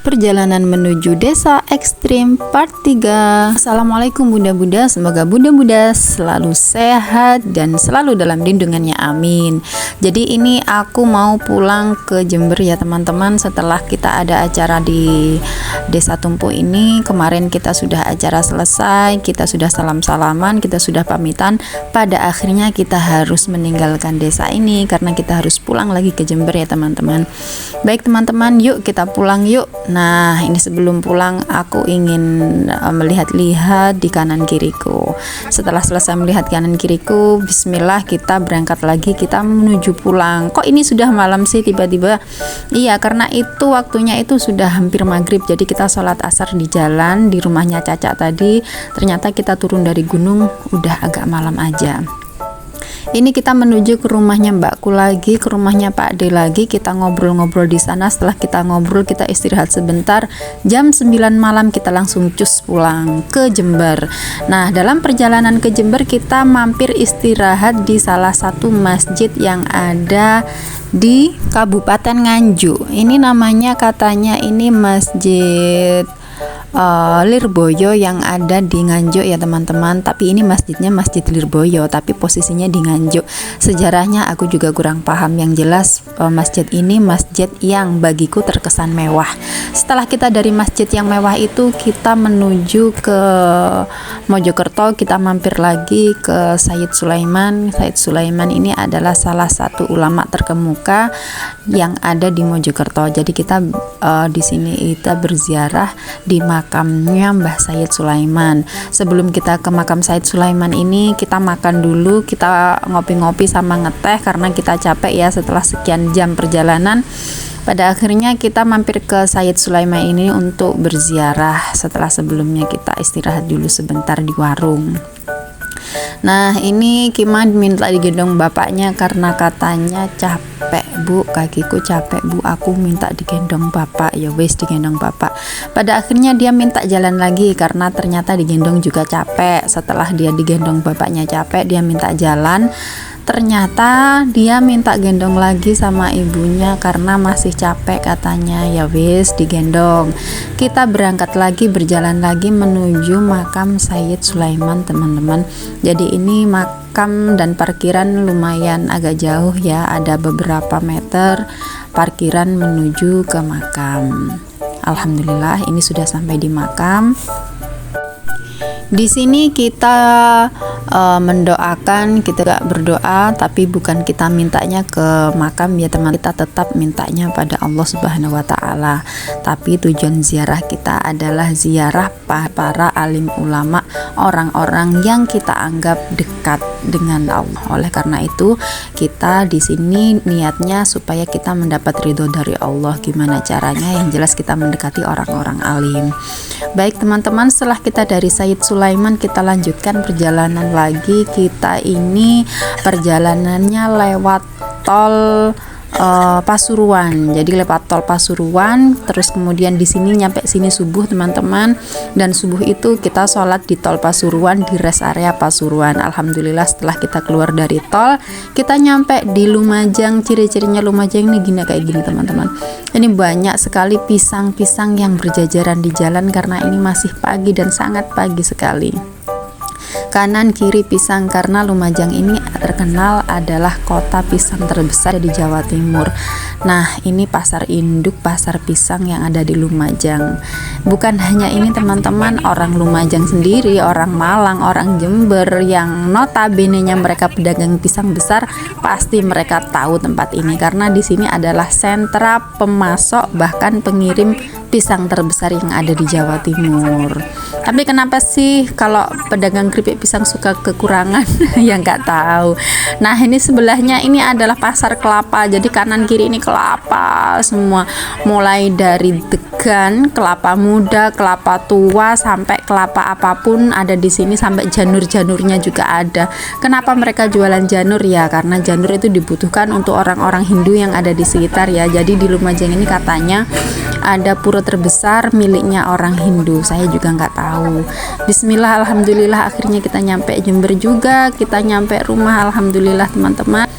Perjalanan menuju desa ekstrim part 3. Assalamualaikum bunda-bunda, semoga bunda-bunda selalu sehat dan selalu dalam lindungannya, amin. Jadi ini aku mau pulang ke Jember ya teman-teman, setelah kita ada acara di Desa Tumpu ini. Kemarin kita sudah acara selesai, kita sudah salam-salaman, kita sudah pamitan. Pada akhirnya kita harus meninggalkan desa ini karena kita harus pulang lagi ke Jember ya teman-teman. Baik teman-teman, yuk kita pulang yuk. Nah, ini sebelum pulang aku ingin melihat-lihat di kanan kiriku. Setelah selesai melihat kanan kiriku, bismillah kita berangkat lagi, kita menuju pulang. Kok ini sudah malam sih tiba-tiba? Iya, karena itu waktunya itu sudah hampir maghrib. Jadi kita sholat asar di jalan di rumahnya Caca tadi. Ternyata kita turun dari gunung udah agak malam aja. Ini kita menuju ke rumahnya Mbakku lagi, ke rumahnya Pak D lagi. Kita ngobrol-ngobrol di sana. Setelah kita ngobrol, kita istirahat sebentar. Jam 9 malam kita langsung cus pulang ke Jember. Nah, dalam perjalanan ke Jember kita mampir istirahat di salah satu masjid yang ada di Kabupaten Nganjuk. Ini namanya katanya ini Masjid Lirboyo yang ada di Nganjuk ya teman-teman. Tapi ini masjidnya Masjid Lirboyo, tapi posisinya di Nganjuk. Sejarahnya aku juga kurang paham. Yang jelas masjid ini masjid yang bagiku terkesan mewah. Setelah kita dari masjid yang mewah itu, kita menuju ke Mojokerto. Kita mampir lagi ke Sayyid Sulaiman. Sayyid Sulaiman ini adalah salah satu ulama terkemuka yang ada di Mojokerto. Jadi kita di sini kita berziarah di makamnya Mbah Sayyid Sulaiman. Sebelum kita ke makam Sayyid Sulaiman ini, kita makan dulu, kita ngopi-ngopi sama ngeteh karena kita capek ya setelah sekian jam perjalanan. Pada akhirnya kita mampir ke Sayyid Sulaiman ini untuk berziarah setelah sebelumnya kita istirahat dulu sebentar di warung. Nah, ini Kima minta digendong bapaknya karena katanya capek bu, kakiku capek bu, aku minta digendong bapak. Ya wes, digendong bapak. Pada akhirnya dia minta jalan lagi karena ternyata digendong juga capek. Setelah dia digendong bapaknya capek, dia minta jalan. Ternyata dia minta gendong lagi sama ibunya karena masih capek katanya. Ya wis, digendong. Kita berangkat lagi, berjalan lagi menuju makam Sayyid Sulaiman teman-teman. Jadi ini makam dan parkiran lumayan agak jauh ya, ada beberapa meter parkiran menuju ke makam. Alhamdulillah ini sudah sampai di makam. Di sini kita mendoakan, kita gak berdoa, tapi bukan kita mintanya ke makam ya teman, kita tetap mintanya pada Allah Subhanahu wa Ta'ala. Tapi tujuan ziarah kita adalah ziarah para alim ulama, orang-orang yang kita anggap dekat dengan Allah. Oleh karena itu kita di sini niatnya supaya kita mendapat ridho dari Allah. Gimana caranya? Yang jelas kita mendekati orang-orang alim. Baik teman-teman, setelah kita dari Sayyid Sulaiman, kita lanjutkan perjalanan lagi. Kita ini perjalanannya lewat tol Pasuruan. Jadi lewat tol Pasuruan, terus kemudian di sini nyampe sini subuh teman-teman, dan subuh itu kita sholat di tol Pasuruan di rest area Pasuruan. Alhamdulillah setelah kita keluar dari tol, kita nyampe di Lumajang. Ciri-cirinya Lumajang ini gini, kayak gini teman-teman. Ini banyak sekali pisang-pisang yang berjajaran di jalan karena ini masih pagi dan sangat pagi sekali. Kanan kiri pisang karena Lumajang ini terkenal adalah kota pisang terbesar di Jawa Timur. Nah, ini pasar induk, pasar pisang yang ada di Lumajang. Bukan hanya ini teman-teman, orang Lumajang sendiri, orang Malang, orang Jember yang notabene-nya mereka pedagang pisang besar, pasti mereka tahu tempat ini karena di sini adalah sentra pemasok bahkan pengirim pisang terbesar yang ada di Jawa Timur. Tapi kenapa sih kalau pedagang keripik pisang suka kekurangan? Ya nggak tahu. Nah, ini sebelahnya ini adalah pasar kelapa. Jadi kanan kiri ini kelapa semua, mulai dari degan, kelapa muda, kelapa tua, sampai kelapa apapun ada di sini, sampai janur-janurnya juga ada. Kenapa mereka jualan janur ya? Karena janur itu dibutuhkan untuk orang-orang Hindu yang ada di sekitar ya. Jadi di Lumajang ini katanya ada pura terbesar miliknya orang Hindu. Saya juga nggak tahu. Bismillah, alhamdulillah akhirnya kita nyampe Jember juga. Kita nyampe rumah, alhamdulillah teman-teman.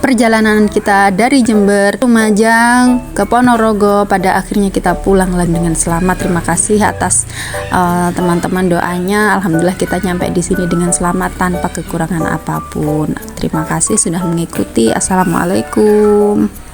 perjalanan kita dari Jember, Lumajang ke Ponorogo. Pada akhirnya kita pulang dengan selamat. Terima kasih atas teman-teman doanya. Alhamdulillah kita nyampe di sini dengan selamat tanpa kekurangan apapun. Terima kasih sudah mengikuti. Assalamualaikum.